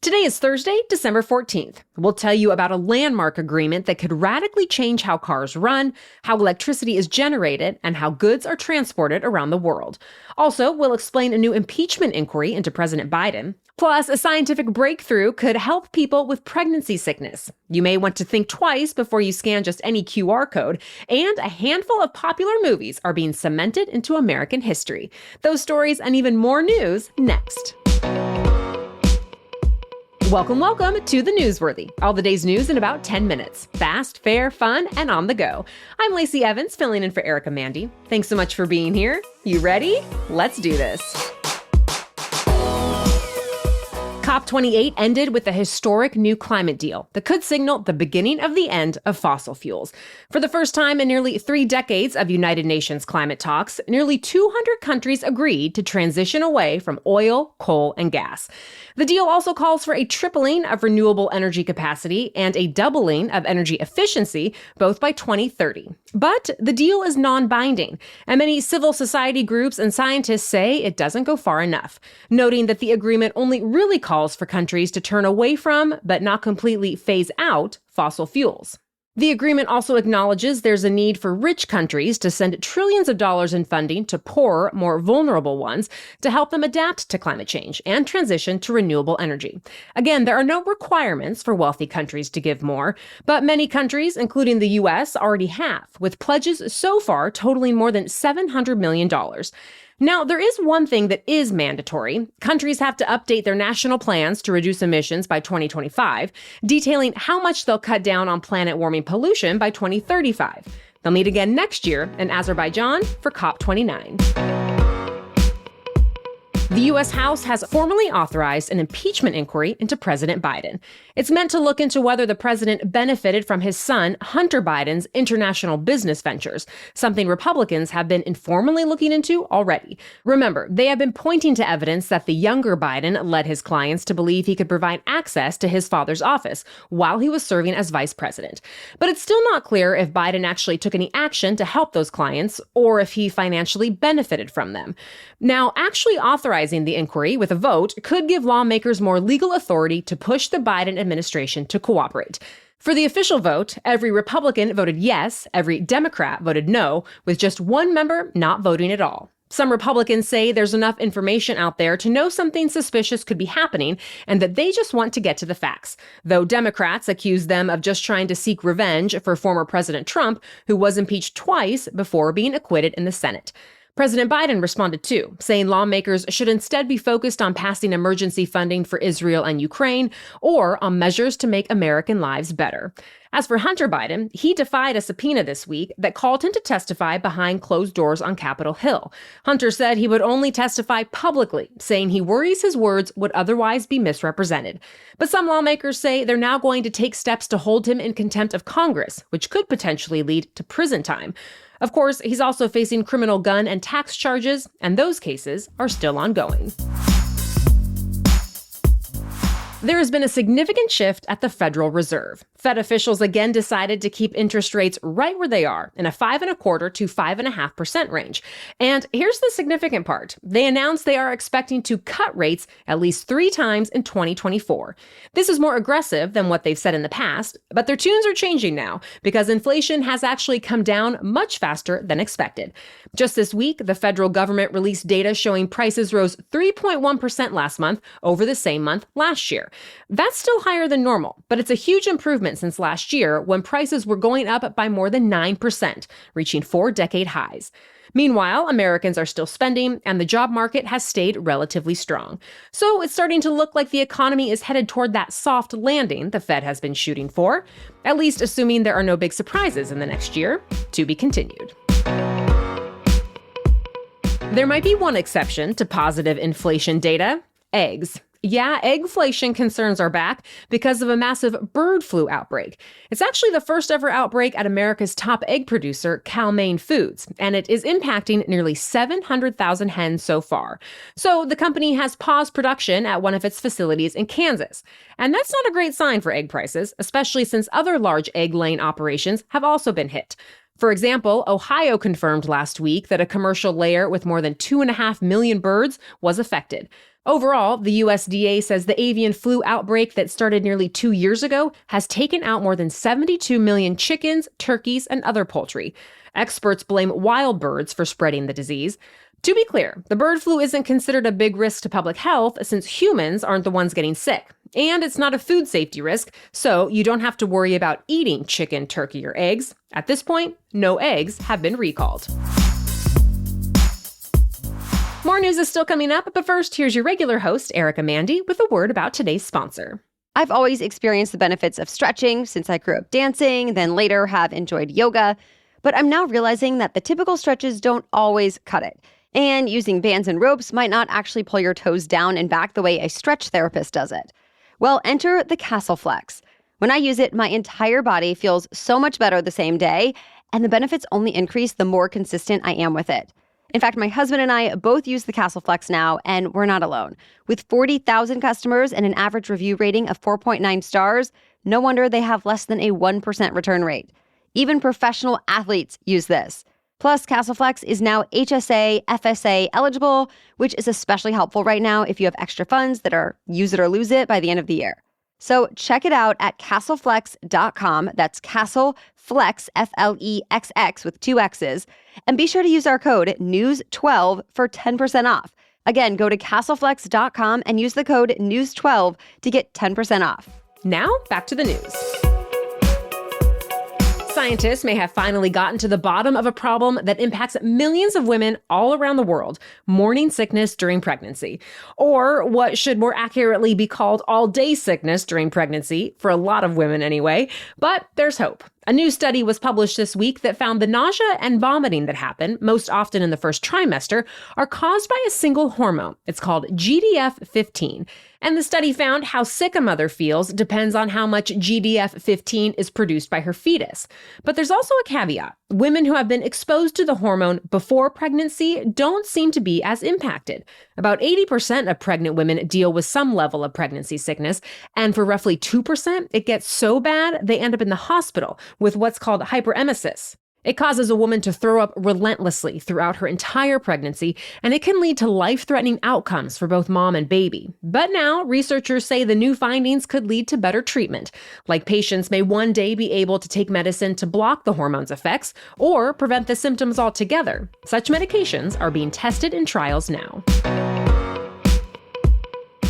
Today is Thursday, December 14th. We'll tell you about a landmark agreement that could radically change how cars run, how electricity is generated, and how goods are transported around the world. Also, we'll explain a new impeachment inquiry into President Biden. Plus, a scientific breakthrough could help people with pregnancy sickness. You may want to think twice before you scan just any QR code. And a handful of popular movies are being cemented into American history. Those stories and even more news next. Welcome to The Newsworthy. All the day's news in about 10 minutes. Fast, fair, fun, and on the go. I'm Lacey Evans, filling in for Erica Mandy. Thanks so much for being here. You ready? Let's do this. COP28 ended with a historic new climate deal that could signal the beginning of the end of fossil fuels. For the first time in nearly 3 decades of United Nations climate talks, nearly 200 countries agreed to transition away from oil, coal, and gas. The deal also calls for a tripling of renewable energy capacity and a doubling of energy efficiency, both by 2030. But the deal is non-binding, and many civil society groups and scientists say it doesn't go far enough, noting that the agreement only really calls for countries to turn away from, but not completely phase out, fossil fuels. The agreement also acknowledges there's a need for rich countries to send trillions of dollars in funding to poorer, more vulnerable ones to help them adapt to climate change and transition to renewable energy. Again, there are no requirements for wealthy countries to give more, but many countries, including the U.S., already have, with pledges so far totaling more than $700 million. Now, there is one thing that is mandatory. Countries have to update their national plans to reduce emissions by 2025, detailing how much they'll cut down on planet-warming pollution by 2035. They'll meet again next year in Azerbaijan for COP29. The U.S. House has formally authorized an impeachment inquiry into President Biden. It's meant to look into whether the president benefited from his son, Hunter Biden's international business ventures, something Republicans have been informally looking into already. Remember, they have been pointing to evidence that the younger Biden led his clients to believe he could provide access to his father's office while he was serving as vice president. But it's still not clear if Biden actually took any action to help those clients or if he financially benefited from them. Now, actually authorizing the inquiry with a vote could give lawmakers more legal authority to push the Biden administration to cooperate. For the official vote, every Republican voted yes, every Democrat voted no, with just one member not voting at all. Some Republicans say there's enough information out there to know something suspicious could be happening and that they just want to get to the facts, though Democrats accuse them of just trying to seek revenge for former President Trump, who was impeached twice before being acquitted in the Senate. President Biden responded too, saying lawmakers should instead be focused on passing emergency funding for Israel and Ukraine or on measures to make American lives better. As for Hunter Biden, he defied a subpoena this week that called him to testify behind closed doors on Capitol Hill. Hunter said he would only testify publicly, saying he worries his words would otherwise be misrepresented. But some lawmakers say they're now going to take steps to hold him in contempt of Congress, which could potentially lead to prison time. Of course, he's also facing criminal gun and tax charges, and those cases are still ongoing. There has been a significant shift at the Federal Reserve. Fed officials again decided to keep interest rates right where they are, in a 5.25% to 5.5% range. And here's the significant part. They announced they are expecting to cut rates at least 3 times in 2024. This is more aggressive than what they've said in the past, but their tunes are changing now because inflation has actually come down much faster than expected. Just this week, the federal government released data showing prices rose 3.1% last month over the same month last year. That's still higher than normal, but it's a huge improvement since last year when prices were going up by more than 9%, reaching 4-decade highs. Meanwhile, Americans are still spending, and the job market has stayed relatively strong. So it's starting to look like the economy is headed toward that soft landing the Fed has been shooting for, at least assuming there are no big surprises in the next year. To be continued. There might be one exception to positive inflation data: eggs. Yeah, eggflation concerns are back because of a massive bird flu outbreak. It's actually the first ever outbreak at America's top egg producer, Cal-Maine Foods, and it is impacting nearly 700,000 hens so far. So the company has paused production at one of its facilities in Kansas. And that's not a great sign for egg prices, especially since other large egg-laying operations have also been hit. For example, Ohio confirmed last week that a commercial layer with more than 2.5 million birds was affected. Overall, the USDA says the avian flu outbreak that started nearly 2 years ago has taken out more than 72 million chickens, turkeys, and other poultry. Experts blame wild birds for spreading the disease. To be clear, the bird flu isn't considered a big risk to public health since humans aren't the ones getting sick. And it's not a food safety risk, so you don't have to worry about eating chicken, turkey, or eggs. At this point, no eggs have been recalled. More news is still coming up, but first, here's your regular host, Erica Mandy, with a word about today's sponsor. I've always experienced the benefits of stretching since I grew up dancing, then later have enjoyed yoga. But I'm now realizing that the typical stretches don't always cut it. And using bands and ropes might not actually pull your toes down and back the way a stretch therapist does it. Well, enter the Castle Flex. When I use it, my entire body feels so much better the same day, and the benefits only increase the more consistent I am with it. In fact, my husband and I both use the Castle Flex now, and we're not alone. With 40,000 customers and an average review rating of 4.9 stars, no wonder they have less than a 1% return rate. Even professional athletes use this. Plus, Castle Flex is now HSA, FSA eligible, which is especially helpful right now if you have extra funds that are use it or lose it by the end of the year. So check it out at castleflex.com. That's Castle Flex, F-L-E-X-X with 2 X's. And be sure to use our code NEWS12 for 10% off. Again, go to castleflex.com and use the code NEWS12 to get 10% off. Now, back to the news. Scientists may have finally gotten to the bottom of a problem that impacts millions of women all around the world, morning sickness during pregnancy, or what should more accurately be called all-day sickness during pregnancy, for a lot of women anyway. But there's hope. A new study was published this week that found the nausea and vomiting that happen, most often in the first trimester, are caused by a single hormone. It's called GDF-15. And the study found how sick a mother feels depends on how much GDF-15 is produced by her fetus. But there's also a caveat. Women who have been exposed to the hormone before pregnancy don't seem to be as impacted. About 80% of pregnant women deal with some level of pregnancy sickness, and for roughly 2%, it gets so bad they end up in the hospital with what's called hyperemesis. It causes a woman to throw up relentlessly throughout her entire pregnancy, and it can lead to life-threatening outcomes for both mom and baby. But now, researchers say the new findings could lead to better treatment. Like patients may one day be able to take medicine to block the hormone's effects or prevent the symptoms altogether. Such medications are being tested in trials now.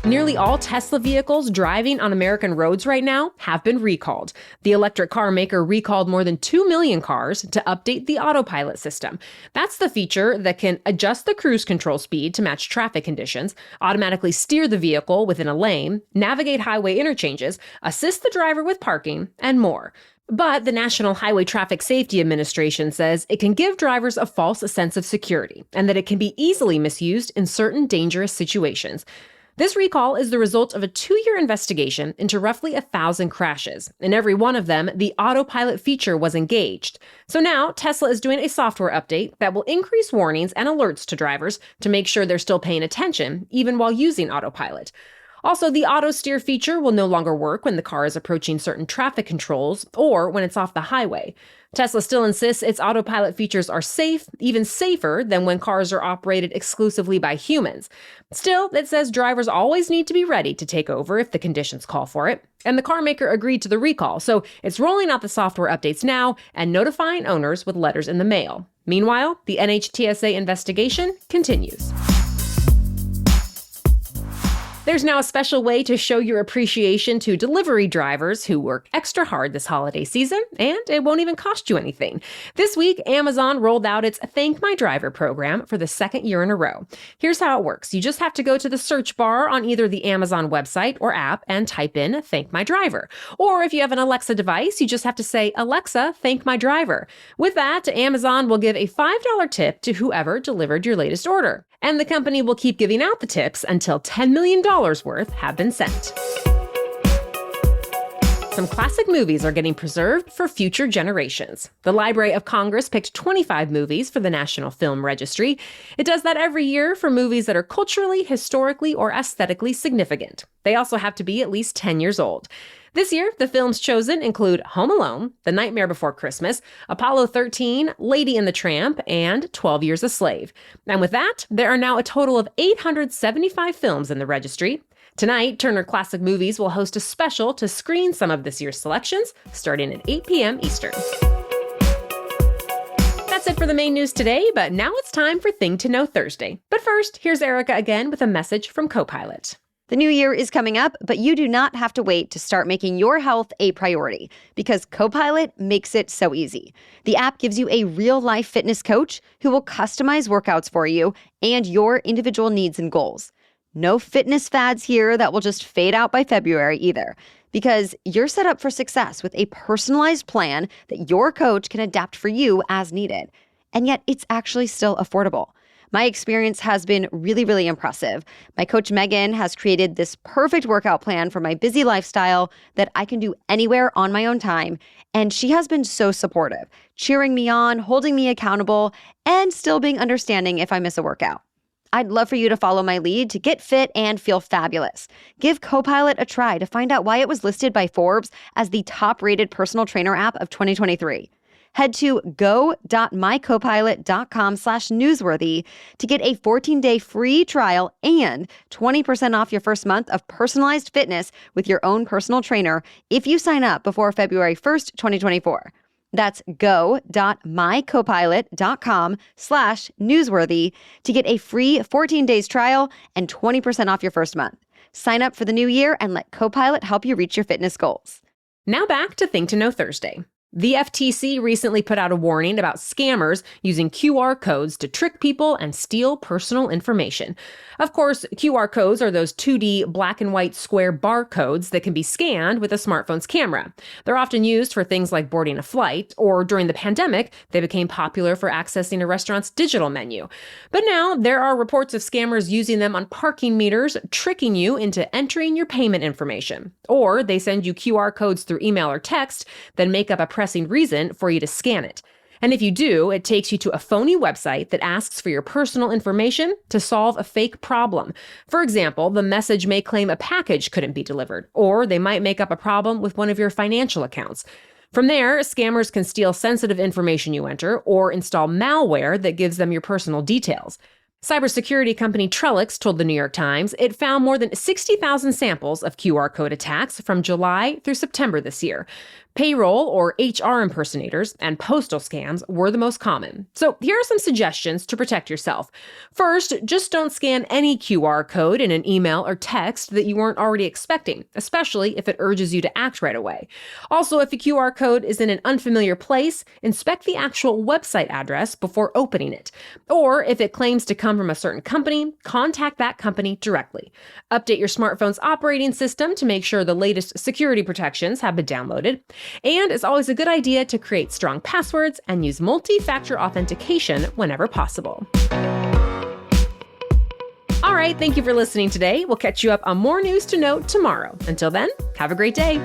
Nearly all Tesla vehicles driving on American roads right now have been recalled. The electric car maker recalled more than 2 million cars to update the autopilot system. That's the feature that can adjust the cruise control speed to match traffic conditions, automatically steer the vehicle within a lane, navigate highway interchanges, assist the driver with parking, and more. But the National Highway Traffic Safety Administration says it can give drivers a false sense of security and that it can be easily misused in certain dangerous situations. This recall is the result of a 2-year investigation into roughly 1,000 crashes. In every one of them, the autopilot feature was engaged. So now, Tesla is doing a software update that will increase warnings and alerts to drivers to make sure they're still paying attention, even while using autopilot. Also, the auto steer feature will no longer work when the car is approaching certain traffic controls or when it's off the highway. Tesla still insists its autopilot features are safe, even safer than when cars are operated exclusively by humans. Still, it says drivers always need to be ready to take over if the conditions call for it. And the car maker agreed to the recall, so it's rolling out the software updates now and notifying owners with letters in the mail. Meanwhile, the NHTSA investigation continues. There's now a special way to show your appreciation to delivery drivers who work extra hard this holiday season, and it won't even cost you anything. This week, Amazon rolled out its Thank My Driver program for the 2nd year in a row. Here's how it works. You just have to go to the search bar on either the Amazon website or app and type in Thank My Driver. Or if you have an Alexa device, you just have to say, Alexa, thank my driver. With that, Amazon will give a $5 tip to whoever delivered your latest order. And the company will keep giving out the tips until $10 million worth have been sent. Some classic movies are getting preserved for future generations. The Library of Congress picked 25 movies for the National Film Registry. It does that every year for movies that are culturally, historically, or aesthetically significant. They also have to be at least 10 years old. This year, the films chosen include Home Alone, The Nightmare Before Christmas, Apollo 13, Lady and the Tramp, and 12 Years a Slave. And with that, there are now a total of 875 films in the registry. Tonight, Turner Classic Movies will host a special to screen some of this year's selections, starting at 8 p.m. Eastern. That's it for the main news today, but now it's time for Thing to Know Thursday. But first, here's Erica again with a message from Copilot. The new year is coming up, but you do not have to wait to start making your health a priority because Copilot makes it so easy. The app gives you a real-life fitness coach who will customize workouts for you and your individual needs and goals. No fitness fads here that will just fade out by February either, because you're set up for success with a personalized plan that your coach can adapt for you as needed. And yet it's actually still affordable. My experience has been really, really impressive. My coach, Megan, has created this perfect workout plan for my busy lifestyle that I can do anywhere on my own time. And she has been so supportive, cheering me on, holding me accountable, and still being understanding if I miss a workout. I'd love for you to follow my lead to get fit and feel fabulous. Give Copilot a try to find out why it was listed by Forbes as the top-rated personal trainer app of 2023. Head to go.mycopilot.com/newsworthy to get a 14-day free trial and 20% off your first month of personalized fitness with your own personal trainer if you sign up before February 1st, 2024. That's go.mycopilot.com/newsworthy to get a free 14 days trial and 20% off your first month. Sign up for the new year and let Copilot help you reach your fitness goals. Now back to Thing to Know Thursday. The FTC recently put out a warning about scammers using QR codes to trick people and steal personal information. Of course, QR codes are those 2D black and white square barcodes that can be scanned with a smartphone's camera. They're often used for things like boarding a flight, or during the pandemic, they became popular for accessing a restaurant's digital menu. But now there are reports of scammers using them on parking meters, tricking you into entering your payment information. Or they send you QR codes through email or text, then make up a pressing reason for you to scan it. And if you do, it takes you to a phony website that asks for your personal information to solve a fake problem. For example, the message may claim a package couldn't be delivered, or they might make up a problem with one of your financial accounts. From there, scammers can steal sensitive information you enter or install malware that gives them your personal details. Cybersecurity company Trellix told the New York Times it found more than 60,000 samples of QR code attacks from July through September this year. Payroll or HR impersonators and postal scams were the most common. So here are some suggestions to protect yourself. First, just don't scan any QR code in an email or text that you weren't already expecting, especially if it urges you to act right away. Also, if a QR code is in an unfamiliar place, inspect the actual website address before opening it. Or if it claims to come from a certain company, contact that company directly. Update your smartphone's operating system to make sure the latest security protections have been downloaded. And it's always a good idea to create strong passwords and use multi-factor authentication whenever possible. All right, thank you for listening today. We'll catch you up on more news to note tomorrow. Until then, have a great day.